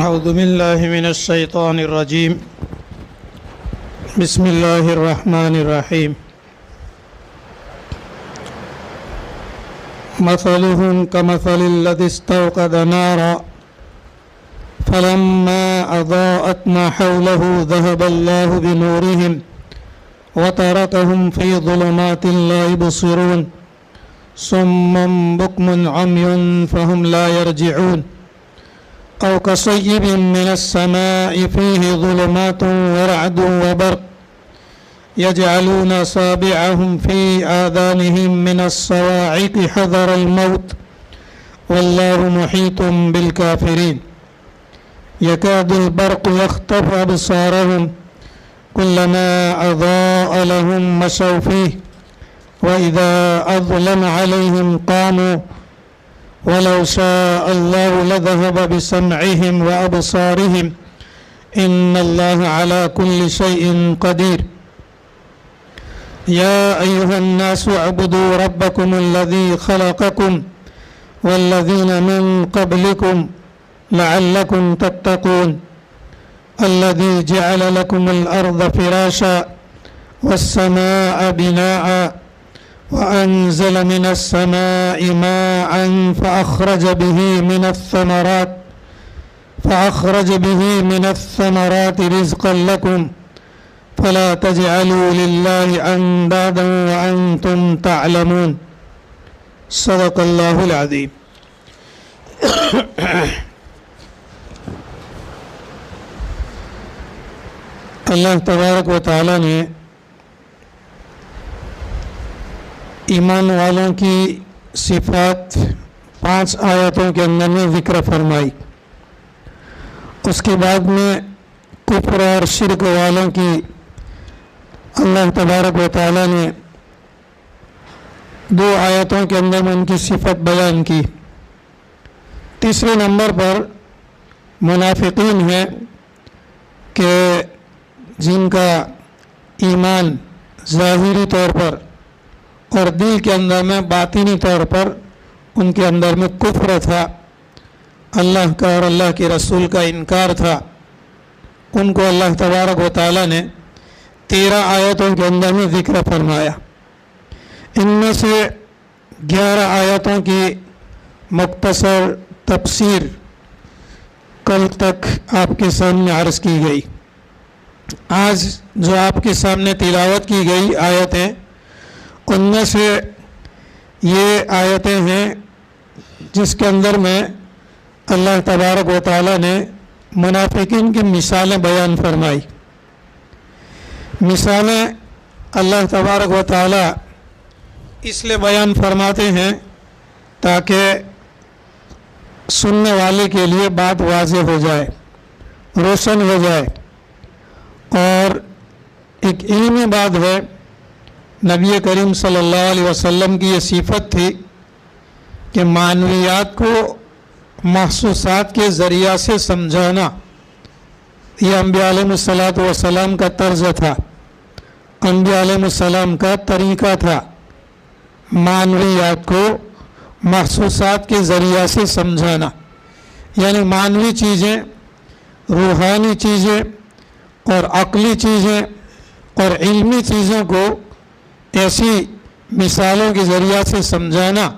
أعوذ بالله من الشيطان الرجيم. بسم الله الرحمن الرحيم. مثلهم كمثل الذي استوقد نارا فلما أضاءت ما حوله ذهب الله بنورهم وتركهم في ظلمات لا يبصرون صم بكم عمي فهم لا يرجعون أو كصيب من السماء فيه ظلمات ورعد وبرق يجعلون أصابعهم في آذانهم من الصواعق حذر الموت والله محيط بالكافرين يكاد البرق يخطف أبصارهم كلما أضاء لهم مشوا فيه وإذا أظلم عليهم قاموا ولو شاء الله لذهب بسمعهم وأبصارهم إن الله على كل شيء قدير يا أيها الناس اعبدوا ربكم الذي خلقكم والذين من قبلكم لعلكم تتقون الذي جعل لكم الأرض فراشا والسماء بناء وأنزل من السماء ماء فأخرج به من الثمرات رزقا لكم فلا تجعلوا لله أندادا وأنتم تعلمون صدق الله العظيم. اللہ تبارک و تعالیٰ نے ایمان والوں کی صفات 5 آیتوں کے اندر میں ذکر فرمائی. اس کے بعد میں کفر اور شرک والوں کی اللہ تبارک و تعالیٰ نے 2 آیتوں کے اندر میں ان کی صفت بیان کی. تیسرے نمبر پر منافقین ہیں کہ جن کا ایمان ظاہری طور پر اور دل کے اندر میں باطنی طور پر ان کے اندر میں کفر تھا، اللہ کا اور اللہ کے رسول کا انکار تھا. ان کو اللہ تبارک و تعالیٰ نے 13 آیتوں کے اندر میں ذکر فرمایا. ان میں سے 11 آیتوں کی مختصر تفسیر کل تک آپ کے سامنے عرض کی گئی. آج جو آپ کے سامنے تلاوت کی گئی آیتیں، ان میں سے یہ آیتیں ہیں جس کے اندر میں اللہ تبارک و تعالیٰ نے منافقین کی مثالیں بیان فرمائی. مثالیں اللہ تبارک و تعالیٰ اس لیے بیان فرماتے ہیں تاکہ سننے والے کے لیے بات واضح ہو جائے، روشن ہو جائے. اور ایک علمی بات ہے، نبی کریم صلی اللہ علیہ وسلم کی یہ صفت تھی کہ معنویات کو محسوسات کے ذریعہ سے سمجھانا. یہ انبیاء علیہ السلام کا طرز تھا، انبیاء علیہ السلام کا طریقہ تھا، معنویات کو محسوسات کے ذریعہ سے سمجھانا. یعنی معنوی چیزیں، روحانی چیزیں اور عقلی چیزیں اور علمی چیزوں کو ایسی مثالوں کے ذریعہ سے سمجھانا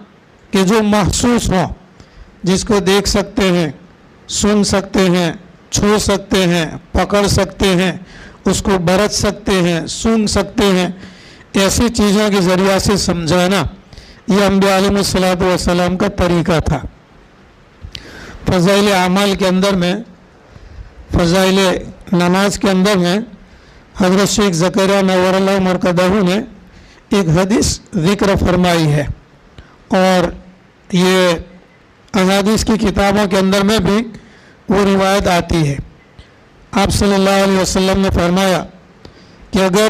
کہ جو محسوس ہوں، جس کو دیکھ سکتے ہیں، سن سکتے ہیں، چھو سکتے ہیں، پکڑ سکتے ہیں، اس کو برت سکتے ہیں، سن سکتے ہیں. ایسی چیزوں کے ذریعہ سے سمجھانا یہ انبیاء علیہ السلام کا طریقہ تھا. فضائل اعمال کے اندر میں، فضائل نماز کے اندر میں حضرت شیخ زکریا نور اللہ مرقدہ نے ایک حدیث ذکر فرمائی ہے، اور یہ احادیث کی کتابوں کے اندر میں بھی وہ روایت آتی ہے. آپ صلی اللہ علیہ وسلم نے فرمایا کہ اگر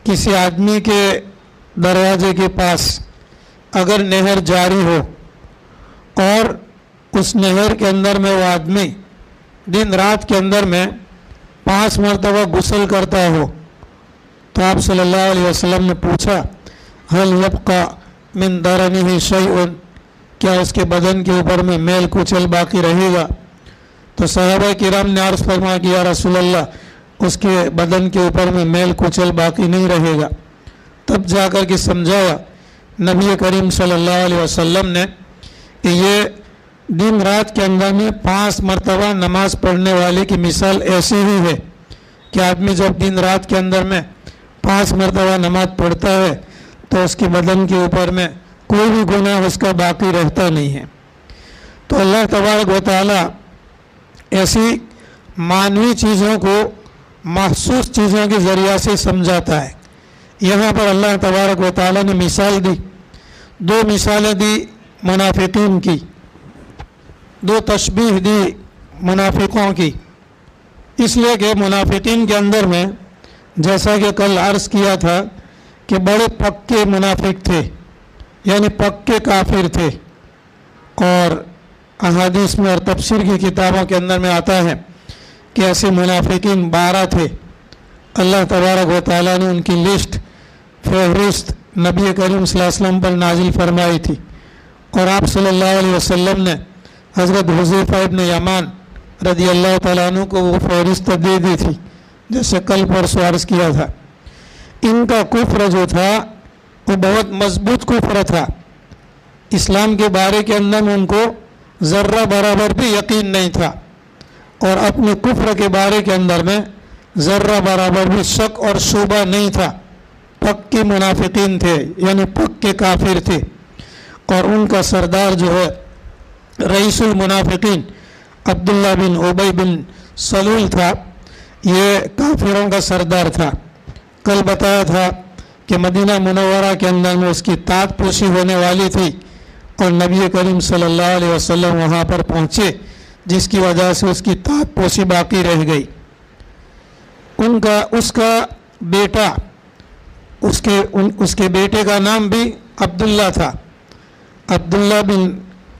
کسی آدمی کے دروازے کے پاس اگر نہر جاری ہو اور اس نہر کے اندر میں وہ آدمی دن رات کے اندر میں 5 مرتبہ غسل کرتا ہو، تو آپ صلی اللہ علیہ وسلم نے پوچھا هل يبقى من درنه شيء، کیا اس کے بدن کے اوپر میں میل کچل باقی رہے گا؟ تو صحابہ کرام نے عرض فرمایا کہ یا رسول اللہ اس کے بدن کے اوپر میں میل کچل باقی نہیں رہے گا. تب جا کر کے سمجھایا نبی کریم صلی اللہ علیہ وسلم نے کہ یہ دن رات کے اندر میں 5 مرتبہ نماز پڑھنے والے کی مثال ایسی ہی ہے کہ آدمی جب دن رات کے اندر میں 5 مرتبہ نماز پڑھتا ہے تو اس کے بدن کے اوپر میں کوئی بھی گناہ اس کا باقی رہتا نہیں ہے. تو اللہ تبارک و تعالیٰ ایسی معنوی چیزوں کو محسوس چیزوں کے ذریعہ سے سمجھاتا ہے. یہاں پر اللہ تبارک و تعالیٰ نے مثال دی، 2 مثالیں دی منافقین کی، 2 تشبیہ دی منافقوں کی. اس لیے کہ منافقین کے اندر میں جیسا کہ کل عرض کیا تھا کہ بڑے پکے منافق تھے، یعنی پکے کافر تھے. اور احادیث میں اور تفسیر کی کتابوں کے اندر میں آتا ہے کہ ایسے منافقین 12 تھے. اللہ تبارک و تعالیٰ نے ان کی لسٹ فہرست نبی کریم صلی اللہ علیہ وسلم پر نازل فرمائی تھی، اور آپ صلی اللہ علیہ وسلم نے حضرت حذیفہ ابن یمان رضی اللہ تعالیٰ عنہ کو وہ فہرست دے دی تھی، جیسے کل پرسوں عرض کیا تھا. ان کا کفر جو تھا وہ بہت مضبوط کفر تھا. اسلام کے بارے کے اندر میں ان کو ذرہ برابر بھی یقین نہیں تھا، اور اپنے کفر کے بارے کے اندر میں ذرہ برابر بھی شک اور شبہ نہیں تھا. پکے منافقین تھے، یعنی پکے کافر تھے. اور ان کا سردار جو ہے رئیس المنافقین عبداللہ بن ابی بن سلول تھا، یہ کافروں کا سردار تھا. کل بتایا تھا کہ مدینہ منورہ کے اندر میں اس کی تاج پوشی ہونے والی تھی، اور نبی کریم صلی اللہ علیہ وسلم وہاں پر پہنچے، جس کی وجہ سے اس کی تاج پوشی باقی رہ گئی. اس کا بیٹا، اس کے بیٹے کا نام بھی عبداللہ تھا. عبداللہ بن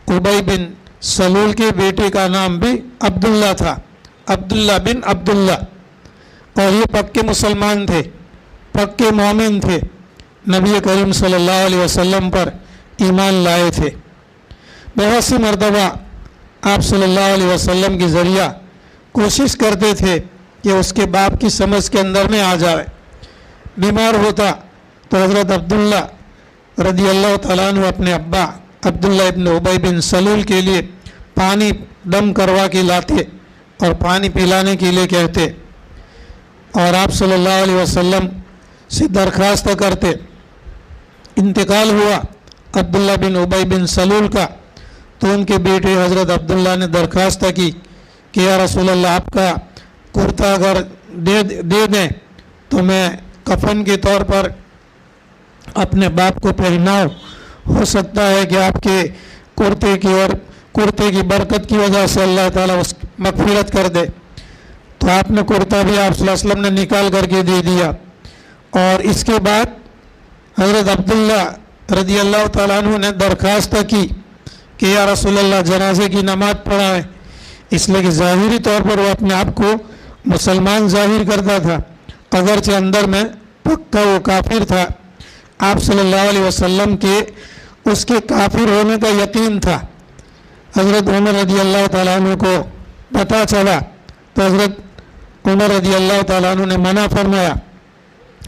ابی بن سلول کے بیٹے کا نام بھی عبداللہ تھا، عبداللہ بن عبداللہ. اور یہ پکے مسلمان تھے، پکے مومن تھے، نبی کریم صلی اللہ علیہ وسلم پر ایمان لائے تھے. بہت سی مرتبہ آپ صلی اللہ علیہ وسلم کے ذریعہ کوشش کرتے تھے کہ اس کے باپ کی سمجھ کے اندر میں آ جائے. بیمار ہوتا تو حضرت عبداللہ رضی اللہ تعالیٰ عنہ اپنے ابا عبداللہ ابن ابی بن سلول کے لیے پانی دم کروا کے لاتے اور پانی پلانے کے لیے کہتے، اور آپ صلی اللہ علیہ وسلم سے درخواست کرتے. انتقال ہوا عبداللہ بن ابی بن سلول کا، تو ان کے بیٹے حضرت عبداللہ نے درخواست کی کہ یا رسول اللہ آپ کا کرتا اگر دے دیں تو میں کفن کے طور پر اپنے باپ کو پہناؤں، ہو سکتا ہے کہ آپ کے کرتے کی برکت کی وجہ سے اللہ تعالیٰ اس مغفرت کر دے. تو آپ نے کرتا بھی آپ صلی اللہ علیہ وسلم نے نکال کر کے دے دیا. اور اس کے بعد حضرت عبداللہ رضی اللہ تعالیٰ عنہ نے درخواست کی کہ یا رسول اللہ جنازے کی نماز پڑھائیں، اس لیے کہ ظاہری طور پر وہ اپنے آپ کو مسلمان ظاہر کرتا تھا، اگرچہ اندر میں پکا وہ کافر تھا. آپ صلی اللہ علیہ وسلم کے اس کے کافر ہونے کا یقین تھا. حضرت عمر رضی اللہ تعالیٰ عنہ کو پتہ چلا تو حضرت عمر رضی اللہ تعالیٰ عنہ نے منع فرمایا،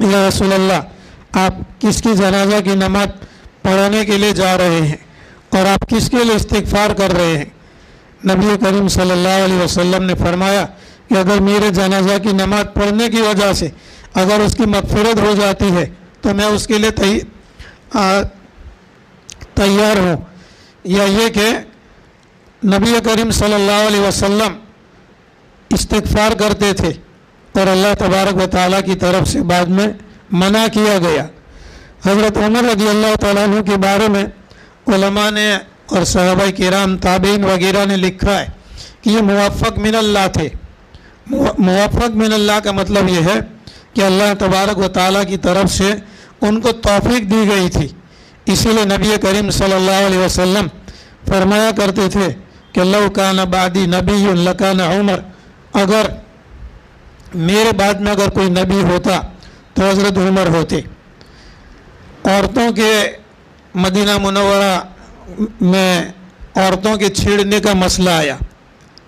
یا رسول اللہ آپ کس کی جنازہ کی نماز پڑھانے کے لیے جا رہے ہیں اور آپ کس کے لیے استغفار کر رہے ہیں؟ نبی کریم صلی اللہ علیہ وسلم نے فرمایا کہ اگر میرے جنازہ کی نماز پڑھنے کی وجہ سے اگر اس کی مغفرت ہو جاتی ہے تو میں اس کے لیے تیار ہوں. یا یہ کہ نبی کریم صلی اللہ علیہ وسلم استغفار کرتے تھے اور اللہ تبارک و تعالیٰ کی طرف سے بعد میں منع کیا گیا. حضرت عمر رضی اللہ تعالیٰ عنہ کے بارے میں علماء نے اور صحابہ کرام تابعین وغیرہ نے لکھا ہے کہ یہ موفق من اللہ تھے. موفق من اللہ کا مطلب یہ ہے کہ اللہ تبارک و تعالیٰ کی طرف سے ان کو توفیق دی گئی تھی. اسی لیے نبی کریم صلی اللہ علیہ وسلم فرمایا کرتے تھے کہ لو کان بعدی نبی لکان عمر، اگر میرے بعد میں اگر کوئی نبی ہوتا تو حضرت عمر ہوتے. عورتوں کے مدینہ منورہ میں عورتوں کے چھیڑنے کا مسئلہ آیا.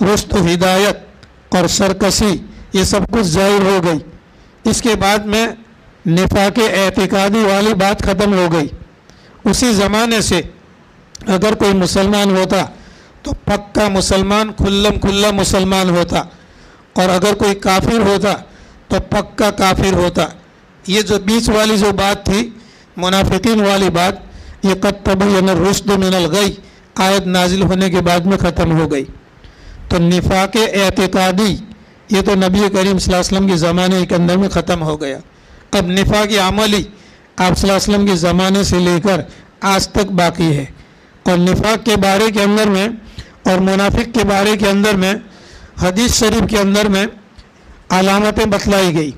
رشد و ہدایت اور سرکشی یہ سب کچھ ظاہر ہو گئی۔ اس کے بعد میں نفاق اعتقادی والی بات ختم ہو گئی۔ اسی زمانے سے اگر کوئی مسلمان ہوتا تو پکا مسلمان، کھلم کھلا مسلمان ہوتا، اور اگر کوئی کافر ہوتا تو پکا کافر ہوتا۔ یہ جو بیچ والی جو بات تھی منافقین والی بات، یہ قد تبین الرشد من الغی آیت نازل ہونے کے بعد میں ختم ہو گئی۔ تو نفاق اعتقادی یہ تو نبی کریم صلی اللہ علیہ وسلم کے زمانے کے اندر میں ختم ہو گیا۔ اب نفاق عملی آپ صلی اللہ علیہ وسلم کے زمانے سے لے کر آج تک باقی ہے۔ اور نفاق کے بارے کے اندر میں اور منافق کے بارے کے اندر میں حدیث شریف کے اندر میں علامتیں بتلائی گئی۔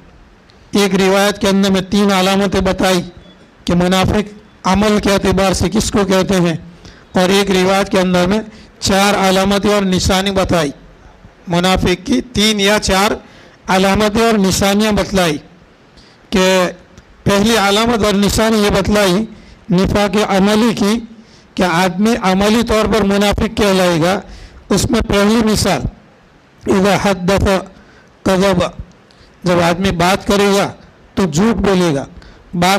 ایک روایت کے اندر میں 3 علامتیں بتائی کہ منافق عمل کے اعتبار سے کس کو کہتے ہیں، اور ایک روایت کے اندر میں 4 علامتیں اور نشانی بتائی۔ منافق کی 3 یا 4 علامتیں اور نشانیاں بتلائی کہ پہلی علامت اور نشانی یہ بتلائی نفاق عملی کی کہ آدمی عملی طور پر منافق کہلائے گا۔ اس میں پہلی مثال اذا حدث کذب، جب آدمی بات کرے گا تو جھوٹ بولے گا،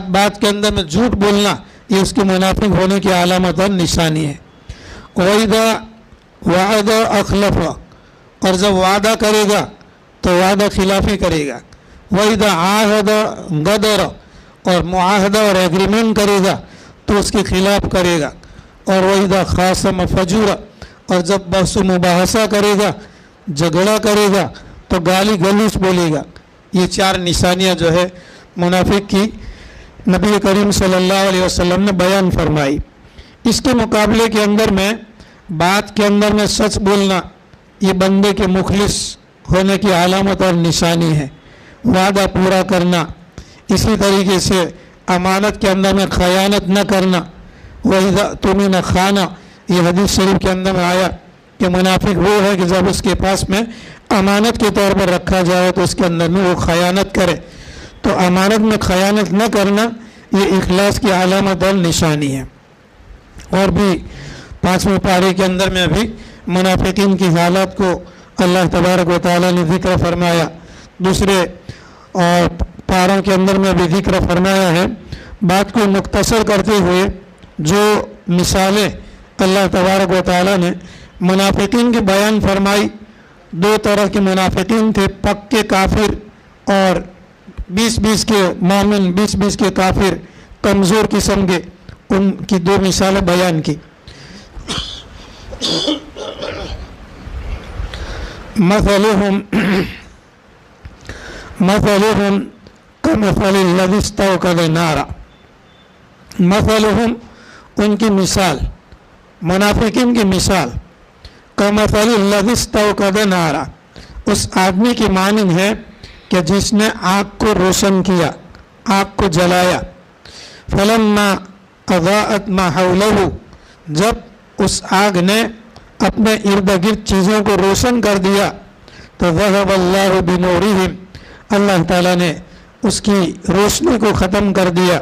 بات کے اندر میں جھوٹ بولنا یہ اس کے منافق ہونے کی علامت اور نشانی ہے۔ وَإِذَا وَعَدَ أَخْلَفَ، اور جب وعدہ کرے گا تو وعدہ خلافی کرے گا۔ وَإِذَا عَاهَدَ غَدَرَ، اور معاہدہ اور ایگریمنٹ کرے گا تو اس کے خلاف کرے گا۔ اور وَإِذَا خَاصَمَ فَجُورَ، اور جب بحث و مباحثہ کرے گا، جھگڑا کرے گا تو گالی گلوچ بولے گا۔ یہ 4 نشانیاں جو ہے منافق کی نبی کریم صلی اللہ علیہ وسلم نے بیان فرمائی۔ اس کے مقابلے کے اندر میں بات کے اندر میں سچ بولنا یہ بندے کے مخلص ہونے کی علامت اور نشانی ہے۔ وعدہ پورا کرنا، اسی طریقے سے امانت کے اندر میں خیانت نہ کرنا۔ وَإِذَا اؤْتُمِنَ خَانَ، یہ حدیث شریف کے اندر میں آیا کہ منافق وہ ہے کہ جب اس کے پاس میں امانت کے طور پر رکھا جائے تو اس کے اندر میں وہ خیانت کرے۔ تو امانت میں خیانت نہ کرنا یہ اخلاص کی علامت اور نشانی ہے۔ اور بھی 5ویں پارے کے اندر میں بھی منافقین کی حالات کو اللہ تبارک و تعالیٰ نے ذکر فرمایا۔ دوسرے اور پاروں کے اندر میں بھی ذکر فرمایا ہے۔ بات کو مختصر کرتے ہوئے جو مثالیں اللہ تبارک و تعالیٰ نے منافقین کی بیان فرمائی، 2 طرح کے منافقین تھے، پکے کافر اور 20 کے مومن، 20 کے کافر کمزور قسم کے، ان کی 2 مثالیں بیان کی۔ مثلهم كمثل الذي استوقد نارا، مثلهم ان کی مثال، منافقین کی مثال، کمثل الذی استوقد نارا، اس آدمی کی مانند ہے کہ جس نے آگ کو روشن کیا، آگ کو جلایا۔ فلما اضاءت ما حولہ، جب اس آگ نے اپنے ارد گرد چیزوں کو روشن کر دیا تو ذہب اللہ بنورہم، اللہ تعالیٰ نے اس کی روشنی کو ختم کر دیا۔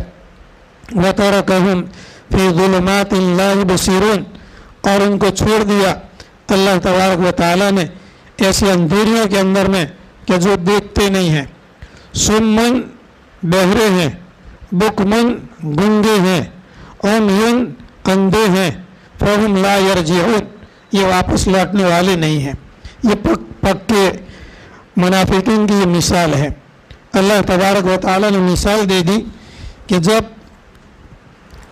وترکہم فی ظلمات لا یبصرون، اور ان کو چھوڑ دیا اللہ تبارک و تعالیٰ نے ایسی اندھیریوں کے اندر میں کہ جو دیکھتے نہیں ہیں۔ سمن، بہرے ہیں، بکمن، گنگے ہیں، عمیٌ، اندھے ہیں، فہم لا یرجعون، یہ واپس لوٹنے والے نہیں ہیں۔ یہ پکے منافقین کی یہ مثال ہے۔ اللہ تبارک و تعالیٰ نے مثال دے دی کہ جب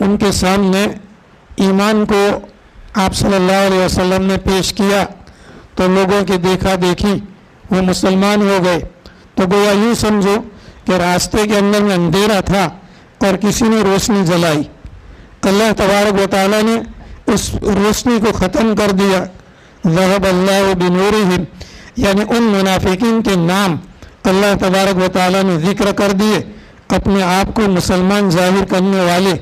ان کے سامنے ایمان کو آپ صلی اللہ علیہ وسلم نے پیش کیا تو لوگوں کی دیکھا دیکھی وہ مسلمان ہو گئے۔ تو گویا یوں سمجھو کہ راستے کے اندر میں اندھیرا تھا اور کسی نے روشنی جلائی، اللہ تبارک و تعالیٰ نے اس روشنی کو ختم کر دیا۔ ذہب اللہ بنورہم، یعنی ان منافقین کے نام اللہ تبارک و تعالیٰ نے ذکر کر دیے، اپنے آپ کو مسلمان ظاہر کرنے والے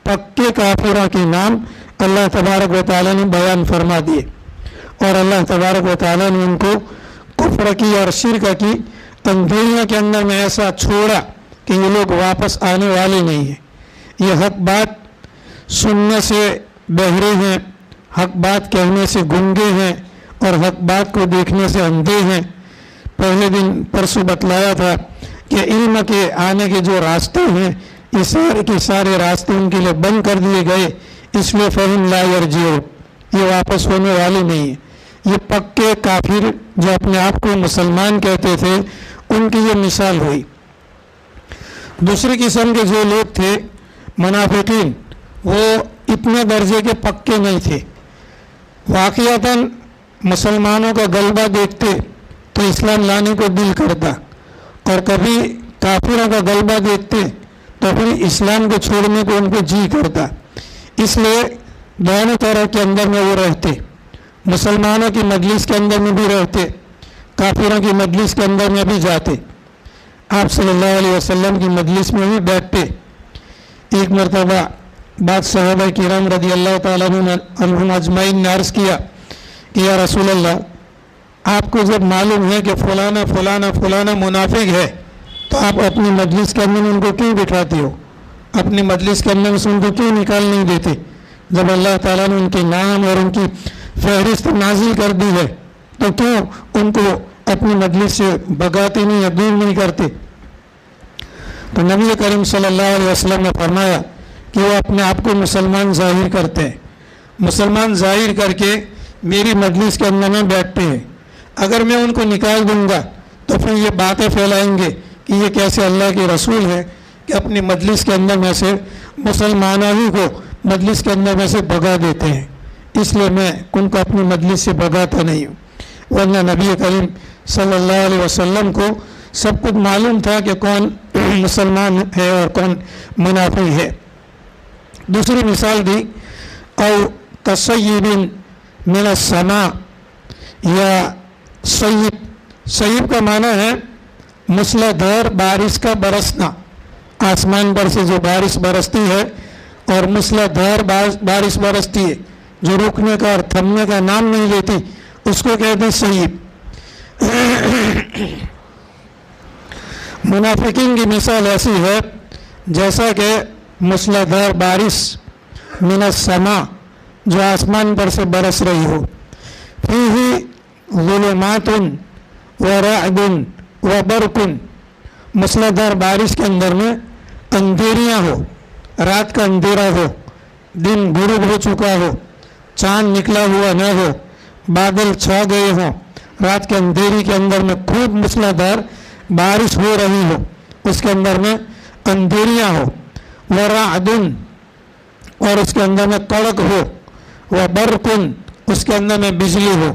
پکے کافروں کے نام اللہ تبارک و تعالیٰ نے بیان فرما دیے، اور اللہ تبارک و تعالیٰ نے ان کو کفر کی اور شرک کی اندھیریوں کے اندر میں ایسا چھوڑا کہ یہ لوگ واپس آنے والے نہیں ہیں۔ یہ حق بات سننے سے بہرے ہیں، حق بات کہنے سے گنگے ہیں، اور حق بات کو دیکھنے سے اندھے ہیں۔ پہلے دن پرسوں بتلایا تھا کہ علم کے آنے کے جو راستے ہیں یہ سارے کے سارے راستے ان کے لیے بند کر دیے گئے، اس لیے فہم لا یرجعون، یہ واپس ہونے والے نہیں ہیں۔ یہ پکے کافر جو اپنے آپ کو مسلمان کہتے تھے ان کی یہ مثال ہوئی۔ دوسری قسم کے جو لوگ تھے منافقین، وہ اتنے درجے کے پکے نہیں تھے۔ واقعتاً مسلمانوں کا غلبہ دیکھتے تو اسلام لانے کو دل کرتا، اور کبھی کافروں کا غلبہ دیکھتے تو پھر اسلام کو چھوڑنے کو ان کو جی کرتا۔ اس لیے دونوں طرح کے اندر میں وہ رہتے، مسلمانوں کی مجلس کے اندر میں بھی رہتے، کافروں کی مجلس کے اندر میں بھی جاتے۔ آپ صلی اللہ علیہ وسلم کی مجلس میں بھی بیٹھتے۔ ایک مرتبہ بعض صحابہ کرام رضی اللہ تعالیٰ عنہم اجمعین نے عرض کیا کہ یا رسول اللہ، آپ کو جب معلوم ہے کہ فلانا فلانا فلانا منافق ہے تو آپ اپنی مجلس کے اندر میں ان کو کیوں بٹھاتے ہو؟ اپنی مجلس کے اندر سے ان کو کیوں نکال نہیں دیتے؟ جب اللہ تعالیٰ نے ان کے نام اور ان کی فہرست نازل کر دی ہے تو کیوں ان کو اپنی مجلس سے بھگاتے نہیں یا دور نہیں کرتے؟ تو نبی کریم صلی اللہ علیہ وسلم نے فرمایا کہ وہ اپنے آپ کو مسلمان ظاہر کرتے ہیں، مسلمان ظاہر کر کے میری مجلس کے اندر میں بیٹھتے ہیں۔ اگر میں ان کو نکال دوں گا تو پھر یہ باتیں پھیلائیں گے کہ یہ کیسے اللہ کے رسول ہے کہ اپنی مجلس کے اندر میں سے مسلمانوں ہی کو مجلس کے اندر میں سے بھگا دیتے ہیں، اس لیے میں ان کو اپنی مجلس سے بھگاتا نہیں ہوں۔ ورنہ نبی کریم صلی اللہ علیہ وسلم کو سب کچھ معلوم تھا کہ کون مسلمان ہے اور کون منافق ہے۔ دوسری مثال دی، او کصیب من السماء، یا سیب کا معنی ہے مسلادھار بارش کا برسنا، آسمان پر سے جو بارش برستی ہے اور مسلادھار بارش برستی ہے جو رکنے کا اور تھمنے کا نام نہیں لیتی، اس کو کہتے ہیں سیب۔ منافقین کی مثال ایسی ہے جیسا کہ مسلادھار بارش من السماء جو آسمان پر سے برس رہی ہو، فیہ ظلمات ورعد وبرق، مسلادھار بارش کے اندر میں اندھیریاں ہو، رات کا اندھیرا ہو، دن غروب ہو چکا ہو، چاند نکلا ہوا نہ ہو، بادل چھا گئے ہوں، رات کے اندھیری کے اندر میں خوب مسلادھار بارش ہو رہی ہو، اس کے اندر میں اندھیریاں ہو، ورعد اور اس کے اندر میں کڑک ہو، وبرق اس کے اندر میں بجلی ہو،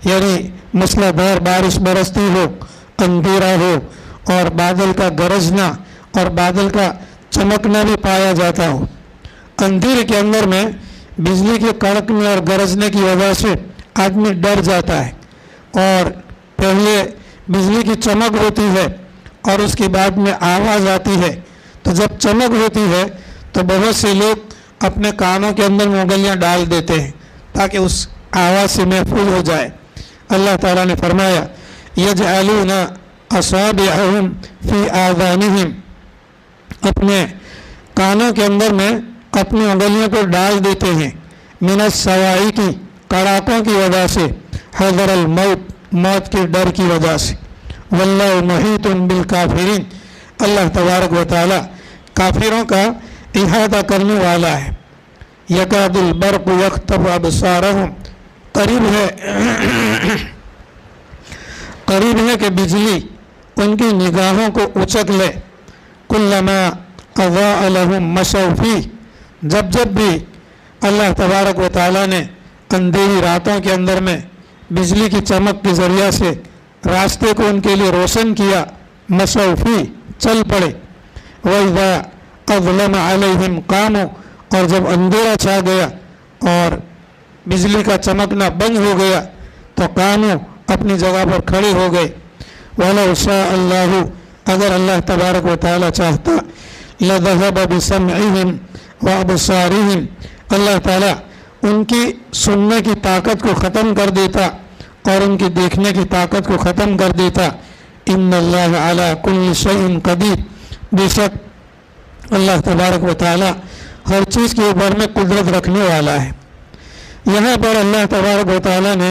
یعنی مسلادھار بارش برستی ہو، اندھیرا ہو اور بادل کا گرجنا اور بادل کا چمکنا بھی پایا جاتا ہو۔ اندھیرے کے اندر میں بجلی کے کڑکنے اور گرجنے کی وجہ سے آدمی ڈر جاتا ہے، اور پہلے بجلی کی چمک ہوتی ہے اور اس کے بعد میں آواز آتی ہے، تو جب چمک ہوتی ہے تو بہت سے لوگ اپنے کانوں کے اندر مغلیاں ڈال دیتے ہیں تاکہ اس آواز سے محفوظ ہو جائے۔ اللہ تعالیٰ نے فرمایا یجعلون اصابعهم فی آذانہم، اپنے کانوں کے اندر میں اپنی انگلیوں کو ڈال دیتے ہیں، من الصواعق کی کڑاکوں کی وجہ سے، حذر الموت موت کے ڈر کی وجہ سے، واللہ محیط بالکافرین، اللہ تبارک و تعالی کافروں کا احاطہ کرنے والا ہے۔ یکاد البرق یخطف ابصارہم، قریب ہے کہ بجلی ان کی نگاہوں کو اچک لے، کلما اضاء لہم مشوا فیہ، جب بھی اللہ تبارک و تعالیٰ نے اندھیری راتوں کے اندر میں بجلی کی چمک کے ذریعہ سے راستے کو ان کے لیے روشن کیا، مشوا فیہ چل پڑے، وَإِذَا أَظْلَمَ عَلَيْهِمْ قَامُوا، اور جب اندھیرا چھا گیا اور بجلی کا چمکنا بند ہو گیا تو قاموا اپنی جگہ پر کھڑے ہو گئے۔ وَلَوْ شَاءَ اللَّهُ، اگر اللہ تبارک و تعالیٰ چاہتا، لَذَهَبَ بِسَمْعِهِمْ وَأَبْصَارِهِمْ، اللہ تعالیٰ ان کی سننے کی طاقت کو ختم کر دیتا اور ان کی دیکھنے کی طاقت کو ختم کر دیتا۔ ان اللہ علی کل شیء قدیر، بے شک اللہ تبارک و تعالیٰ ہر چیز کے اوپر میں قدرت رکھنے والا ہے۔ یہاں پر اللہ تبارک و تعالیٰ نے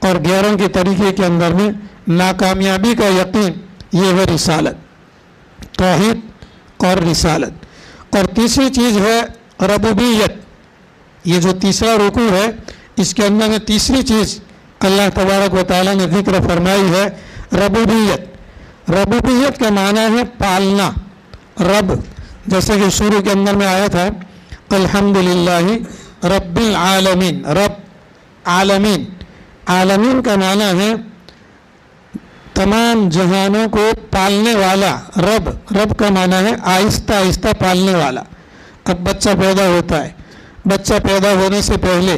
اور غیروں کے طریقے کے اندر میں ناکامیابی کا یقین، یہ ہے رسالت، توحید اور رسالت۔ اور تیسری چیز ہے ربوبیت۔ یہ جو تیسرا رکوع ہے اس کے اندر میں تیسری چیز اللہ تبارک و تعالیٰ نے ذکر فرمائی ہے ربوبیت۔ ربوبیت کا معنی ہے پالنا، رب، جیسے کہ شروع کے اندر میں آیا تھا الحمدللہ رب العالمین، رب عالمین، عالمین کا معنی ہے تمام جہانوں کو پالنے والا، رب، رب کا معنی ہے آہستہ آہستہ پالنے والا۔ اب بچہ پیدا ہوتا ہے، بچہ پیدا ہونے سے پہلے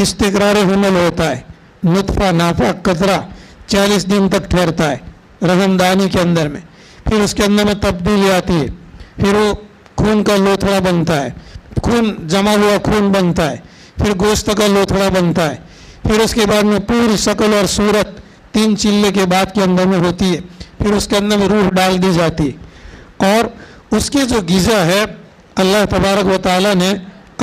استقرار حمل ہوتا ہے، نطفہ ناپاک قطرہ 40 دن تک ٹھہرتا ہے رحم دانی کے اندر میں، پھر اس کے اندر میں تبدیلی آتی ہے، پھر وہ خون کا لوتھڑا بنتا ہے، خون جمع ہوا خون بنتا ہے، پھر گوشت کا لوتھڑا بنتا ہے، پھر اس کے بعد میں پوری شکل اور صورت 3 چلے کے بعد کے اندر میں ہوتی ہے، پھر اس کے اندر میں روح ڈال دی جاتی ہے، اور اس کی جو غذا ہے اللہ تبارک و تعالیٰ نے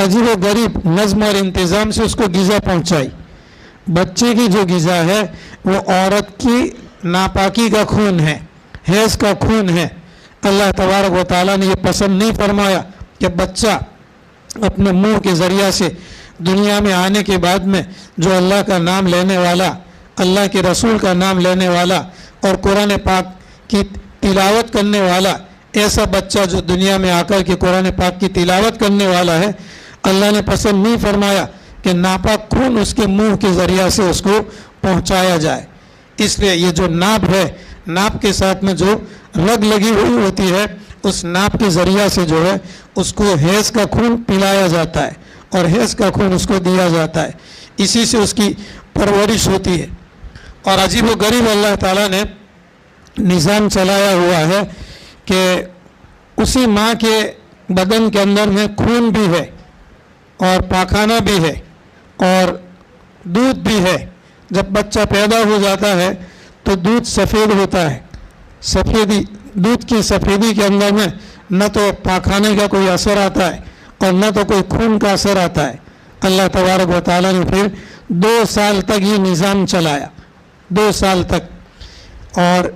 عجیب و غریب نظم اور انتظام سے اس کو غذا پہنچائی۔ بچے کی جو غذا ہے وہ عورت کی ناپاکی کا خون ہے، حیض کا خون ہے۔ اللہ تبارک و تعالیٰ نے یہ پسند نہیں فرمایا کہ بچہ اپنے منہ کے ذریعہ سے دنیا میں آنے کے بعد میں جو اللہ کا نام لینے والا، اللہ کے رسول کا نام لینے والا اور قرآن پاک کی تلاوت کرنے والا، ایسا بچہ جو دنیا میں آ کر کے قرآن پاک کی تلاوت کرنے والا ہے، اللہ نے پسند نہیں فرمایا کہ ناپاک خون اس کے منہ کے ذریعہ سے اس کو پہنچایا جائے۔ اس لیے یہ جو ناپ ہے، ناپ کے ساتھ میں جو رگ لگی ہوئی ہوتی ہے، اس ناپ کے ذریعہ سے جو ہے اس کو حیض کا خون پلایا جاتا ہے اور حیض کا خون اس کو دیا جاتا ہے، اسی سے اس کی پرورش ہوتی ہے۔ اور عجیب و غریب اللہ تعالیٰ نے نظام چلایا ہوا ہے کہ اسی ماں کے بدن کے اندر میں خون بھی ہے اور پاخانہ بھی ہے اور دودھ بھی ہے۔ جب بچہ پیدا ہو جاتا ہے تو دودھ سفید ہوتا ہے، سفیدی، دودھ کی سفیدی کے اندر میں نہ تو پاخانے کا کوئی اثر آتا ہے اور نہ تو کوئی خون کا اثر آتا ہے۔ اللہ تبارک و تعالیٰ نے پھر 2 سال تک یہ نظام چلایا، 2 سال تک۔ اور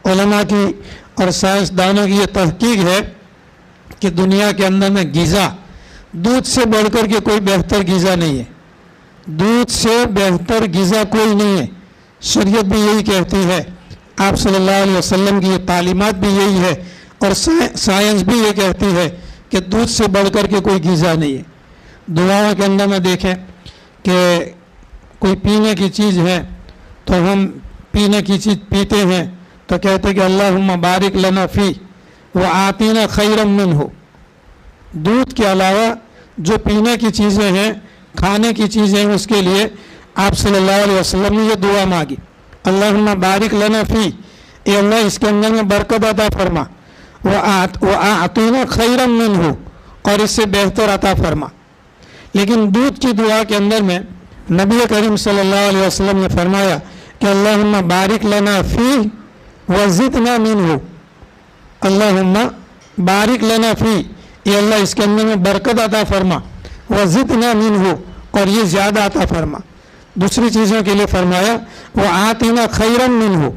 علماء کی اور سائنسدانوں کی یہ تحقیق ہے کہ دنیا کے اندر میں غذا، دودھ سے بڑھ کر کے کوئی بہتر غذا نہیں ہے، دودھ سے بہتر غذا کوئی نہیں ہے۔ شریعت بھی یہی کہتی ہے، آپ صلی اللہ علیہ وسلم کی یہ تعلیمات بھی یہی ہے، اور سائنس بھی یہ کہتی ہے کہ دودھ سے بڑھ کر کے کوئی غذا نہیں ہے۔ دعاؤں کے اندر میں دیکھیں کہ کوئی پینے کی چیز ہے تو ہم پینے کی چیز پیتے ہیں تو کہتے ہیں کہ اللہم بارک لنا فی وآتینا خیرا منہ۔ دودھ کے علاوہ جو پینے کی چیزیں ہیں، کھانے کی چیزیں ہیں، اس کے لیے آپ صلی اللہ علیہ وسلم نے یہ دعا مانگی، اللہم بارک لنا فی، اے اللہ اس کے اندر میں برکت عطا فرما، وآتینا خیرا منہ، اور اس سے بہتر عطا فرما۔ لیکن دودھ کی دعا کے اندر میں نبی کریم صلی اللہ علیہ وسلم نے فرمایا کہ اللہم بارک لنا فی وزدنا منہ، اللہم بارک لنا فی، اے اللہ اس کے اندر میں برکت عطا فرما، وزدنا منہ، اور یہ زیادہ عطا فرما۔ دوسری چیزوں کے لیے فرمایا وآتنا خیرا منہ،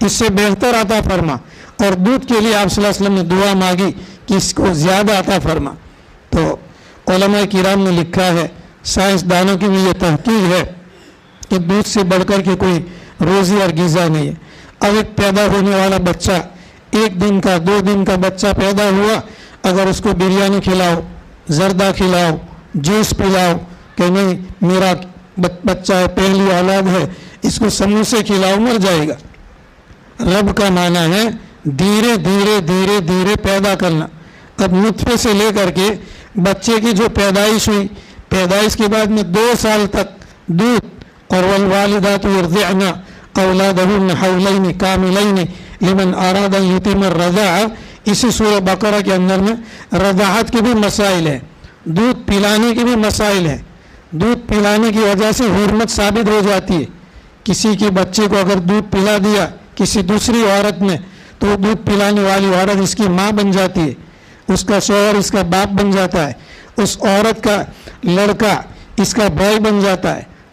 اس سے بہتر عطا فرما، اور دودھ کے لیے آپ صلی اللہ علیہ وسلم نے دعا مانگی کہ اس کو زیادہ عطا فرما۔ تو علماء کرام نے لکھا ہے، سائنسدانوں کی بھی یہ تحقیق ہے کہ دودھ سے بڑھ کر کے کوئی روزی اور غذا نہیں ہے۔ اب ایک پیدا ہونے والا بچہ، 1 دن کا 2 دن کا بچہ پیدا ہوا، اگر اس کو بریانی کھلاؤ، زردہ کھلاؤ، جوس پلاؤ، کہ نہیں میرا بچہ ہے، پہلی اولاد ہے، اس کو سموسے کھلاؤ، مر جائے گا۔ رب کا معنی ہے دھیرے دھیرے دھیرے دھیرے پیدا کرنا۔ اب نطفے سے لے کر کے بچے کی جو پیدائش ہوئی، پیدائش کے بعد میں 2 سال تک دودھ، اور والوالدات یرضعن اولادہن حولین کاملین لمن اراد ان یتم الرضاعہ، اسی سورہ بقرہ کے اندر میں رضاعت کے بھی مسائل ہیں، دودھ پلانے کے بھی مسائل ہیں۔ دودھ پلانے کی وجہ سے حرمت ثابت ہو جاتی ہے۔ کسی کے بچے کو اگر دودھ پلا دیا کسی دوسری عورت نے تو وہ دودھ پلانے والی عورت اس کی ماں بن جاتی ہے، اس کا شوہر اس کا باپ بن جاتا ہے، اس عورت کا لڑکا اس کا بھائی بن جاتا ہے۔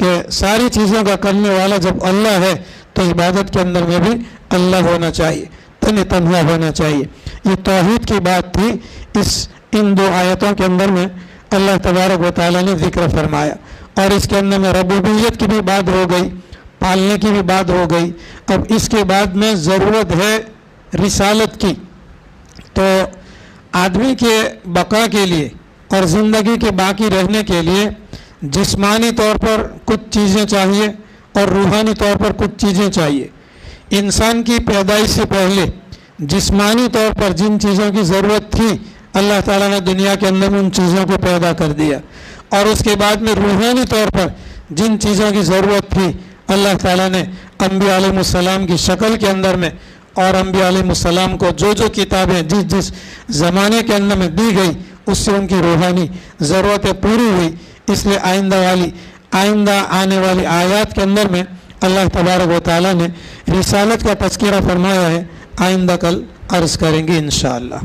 کہ ساری چیزوں کا کرنے والا جب اللہ ہے تو عبادت کے اندر میں بھی اللہ ہونا چاہیے، تنہا ہونا چاہیے۔ یہ توحید کی بات تھی ان دو آیتوں کے اندر میں اللہ تبارک و تعالیٰ نے ذکر فرمایا، اور اس کے اندر میں ربوبیت کی بھی بات ہو گئی، پالنے کی بھی بات ہو گئی۔ اب اس کے بعد میں ضرورت ہے رسالت کی، تو آدمی کے بقا کے لیے اور زندگی کے باقی رہنے کے لیے جسمانی طور پر کچھ چیزیں چاہیے اور روحانی طور پر کچھ چیزیں چاہیے۔ انسان کی پیدائش سے پہلے جسمانی طور پر جن چیزوں کی ضرورت تھی اللہ تعالیٰ نے دنیا کے اندر ان چیزوں کو پیدا کر دیا، اور اس کے بعد میں روحانی طور پر جن چیزوں کی ضرورت تھی اللہ تعالیٰ نے انبیاء علیہ السلام کی شکل کے اندر میں، اور انبیاء علیہ السلام کو جو کتابیں جس زمانے کے اندر میں دی گئی اس سے ان کی روحانی ضرورتیں پوری ہوئی۔ اس لیے آئندہ آنے والی آیات کے اندر میں اللہ تبارک و تعالیٰ نے رسالت کا تذکرہ فرمایا ہے، آئندہ کل عرض کریں گے انشاءاللہ۔